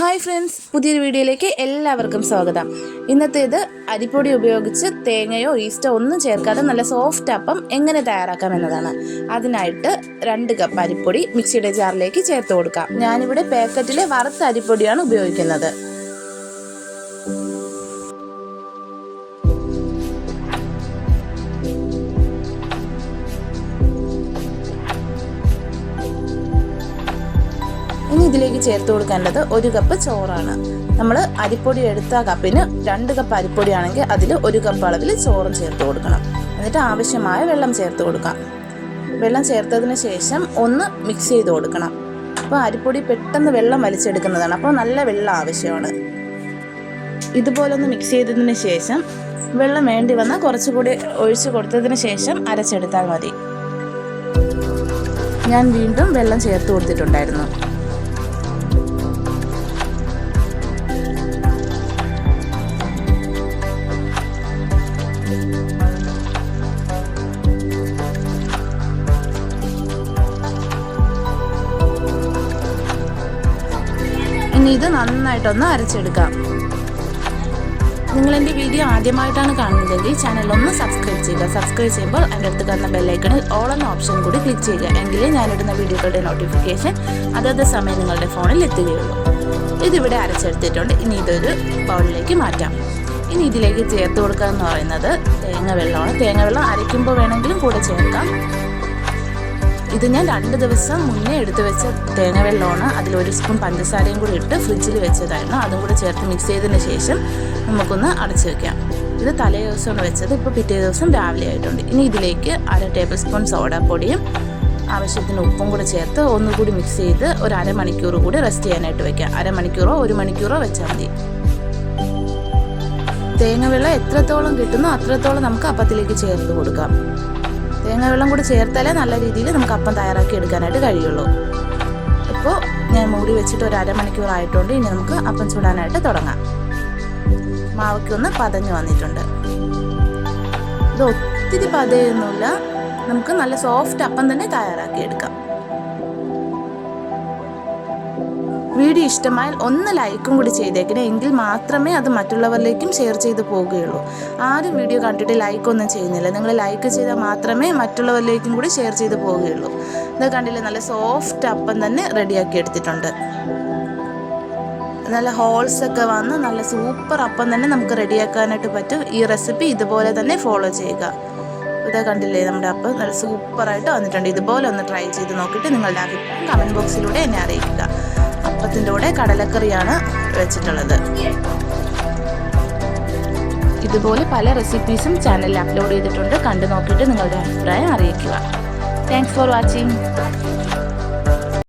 Hi friends, പുതിയൊരു വീഡിയോയിലേക്ക് എല്ലാവർക്കും സ്വാഗതം. ഇന്നത്തേത് അരിപ്പൊടി ഉപയോഗിച്ച് തേങ്ങയോ ഈസ്റ്റോ ഒന്നും ചേർക്കാതെ നല്ല സോഫ്റ്റ് അപ്പം എങ്ങനെ തയ്യാറാക്കാം എന്നതാണ്. അതിനായിട്ട് 2 കപ്പ് അരിപ്പൊടി മിക്സിയുടെ ജാറിലേക്ക് ചേർത്ത് കൊടുക്കാം. ഞാനിവിടെ പാക്കറ്റിലെ വറുത്ത അരിപ്പൊടിയാണ് ഉപയോഗിക്കുന്നത്. ഇനി ഇതിലേക്ക് ചേർത്ത് കൊടുക്കേണ്ടത് 1 കപ്പ് ചോറാണ്. നമ്മൾ അരിപ്പൊടി എടുത്ത കപ്പിന് 2 കപ്പ് അരിപ്പൊടിയാണെങ്കിൽ അതിൽ 1 കപ്പ് അളവിൽ ചോറും ചേർത്ത് കൊടുക്കണം. എന്നിട്ട് ആവശ്യമായ വെള്ളം ചേർത്ത് കൊടുക്കാം. വെള്ളം ചേർത്തതിന് ശേഷം ഒന്ന് മിക്സ് ചെയ്ത് കൊടുക്കണം. അപ്പോൾ അരിപ്പൊടി പെട്ടെന്ന് വെള്ളം വലിച്ചെടുക്കുന്നതാണ്, അപ്പോൾ നല്ല വെള്ളം ആവശ്യമാണ്. ഇതുപോലെ ഒന്ന് മിക്സ് ചെയ്തതിന് ശേഷം വെള്ളം വേണ്ടി വന്നാൽ കുറച്ചുകൂടി ഒഴിച്ച് കൊടുത്തതിന് ശേഷം അരച്ചെടുത്താൽ മതി. ഞാൻ വീണ്ടും വെള്ളം ചേർത്ത് കൊടുത്തിട്ടുണ്ടായിരുന്നു. ഇനി ഇത് നന്നായിട്ടൊന്ന് അരച്ചെടുക്കാം. നിങ്ങൾ എൻ്റെ വീഡിയോ ആദ്യമായിട്ടാണ് കാണുന്നതെങ്കിൽ ചാനലൊന്ന് സബ്സ്ക്രൈബ് ചെയ്യുക. സബ്സ്ക്രൈബ് ചെയ്യുമ്പോൾ അതിൻ്റെ അടുത്ത് കാണുന്ന ബെല്ലൈക്കണിൽ ഓൾ എന്ന ഓപ്ഷൻ കൂടി ക്ലിക്ക് ചെയ്യുക. എങ്കിലേ ഞാനിടുന്ന വീഡിയോകളുടെ നോട്ടിഫിക്കേഷൻ അതത് സമയം നിങ്ങളുടെ ഫോണിൽ എത്തുകയുള്ളൂ. ഇതിവിടെ അരച്ചെടുത്തിട്ടുണ്ട്. ഇനി ഇതൊരു ബൗളിലേക്ക് മാറ്റാം. ഇനി ഇതിലേക്ക് ചേർത്ത് കൊടുക്കുക എന്ന് പറയുന്നത് തേങ്ങ വെള്ളം അരയ്ക്കുമ്പോൾ വേണമെങ്കിലും കൂടെ ചേർക്കാം. ഇത് ഞാൻ 2 ദിവസം മുന്നേ എടുത്തു വെച്ച തേങ്ങ അതിൽ 1 സ്പൂൺ പഞ്ചസാരയും കൂടി ഇട്ട് ഫ്രിഡ്ജിൽ വെച്ചതായിരുന്നു. അതും കൂടി ചേർത്ത് മിക്സ് ചെയ്തതിന് ശേഷം നമുക്കൊന്ന് അടച്ചു വെക്കാം. ഇത് തലേ ദിവസമാണ് വെച്ചത്, ഇപ്പോൾ പിറ്റേ ദിവസം രാവിലെ ആയിട്ടുണ്ട്. ഇനി ഇതിലേക്ക് 1/2 ടേബിൾ സ്പൂൺ സോഡാപ്പൊടിയും ആവശ്യത്തിന് ഉപ്പും കൂടി ചേർത്ത് ഒന്നുകൂടി മിക്സ് ചെയ്ത് ഒരു അരമണിക്കൂർ കൂടി റെസ്റ്റ് ചെയ്യാനായിട്ട് വെക്കാം. അരമണിക്കൂറോ 1 മണിക്കൂറോ വെച്ചാൽ മതി. തേങ്ങ എത്രത്തോളം കിട്ടുന്നോ അത്രത്തോളം നമുക്ക് അപ്പത്തിലേക്ക് ചേർത്ത് കൊടുക്കാം. തേങ്ങ കൂടി ചേർത്താലേ നല്ല രീതിയിൽ നമുക്ക് അപ്പം തയ്യാറാക്കി എടുക്കാനായിട്ട് കഴിയുള്ളൂ. ഇപ്പോൾ ഞാൻ മൂടി വെച്ചിട്ട് ഒരു അരമണിക്കൂർ ആയിട്ടുണ്ട്. ഇനി നമുക്ക് അപ്പം ചൂടാനായിട്ട് തുടങ്ങാം. മാവൊക്കെ ഒന്ന് പതഞ്ഞു വന്നിട്ടുണ്ട്. ഇത് ഒത്തിരി പതയൊന്നുമില്ല, നമുക്ക് നല്ല സോഫ്റ്റ് അപ്പം തന്നെ തയ്യാറാക്കി എടുക്കാം. വീഡിയോ ഇഷ്ടമായാൽ ഒന്ന് ലൈക്കും കൂടി ചെയ്തേക്കണേ, എങ്കിൽ മാത്രമേ അത് മറ്റുള്ളവരിലേക്കും ഷെയർ ചെയ്ത് പോവുകയുള്ളൂ. ആരും വീഡിയോ കണ്ടിട്ട് ലൈക്കൊന്നും ചെയ്യുന്നില്ല. നിങ്ങൾ ലൈക്ക് ചെയ്താൽ മാത്രമേ മറ്റുള്ളവരിലേക്കും കൂടി ഷെയർ ചെയ്ത് പോവുകയുള്ളൂ. ഇത് കണ്ടില്ലേ, നല്ല സോഫ്റ്റ് അപ്പം തന്നെ റെഡിയാക്കി എടുത്തിട്ടുണ്ട്. നല്ല ഹോൾസൊക്കെ വന്ന് നല്ല സൂപ്പർ അപ്പം തന്നെ നമുക്ക് റെഡിയാക്കാനായിട്ട് പറ്റും. ഈ റെസിപ്പി ഇതുപോലെ തന്നെ ഫോളോ ചെയ്യുക. ഇത് കണ്ടില്ലേ, നമ്മുടെ അപ്പം നല്ല സൂപ്പറായിട്ട് വന്നിട്ടുണ്ട്. ഇതുപോലെ ഒന്ന് ട്രൈ ചെയ്ത് നോക്കിയിട്ട് നിങ്ങളുടെ അഭിപ്രായം കമൻറ്റ് ബോക്സിലൂടെ എന്നെ അറിയിക്കുക. അപ്പത്തിൻ്റെ കൂടെ കടലക്കറിയാണ് വെച്ചിട്ടുള്ളത്. ഇതുപോലെ പല റെസിപ്പീസും ചാനലിൽ അപ്ലോഡ് ചെയ്തിട്ടുണ്ട്. കണ്ടു നോക്കിയിട്ട് നിങ്ങളുടെ അഭിപ്രായം അറിയിക്കുക. Thanks for watching.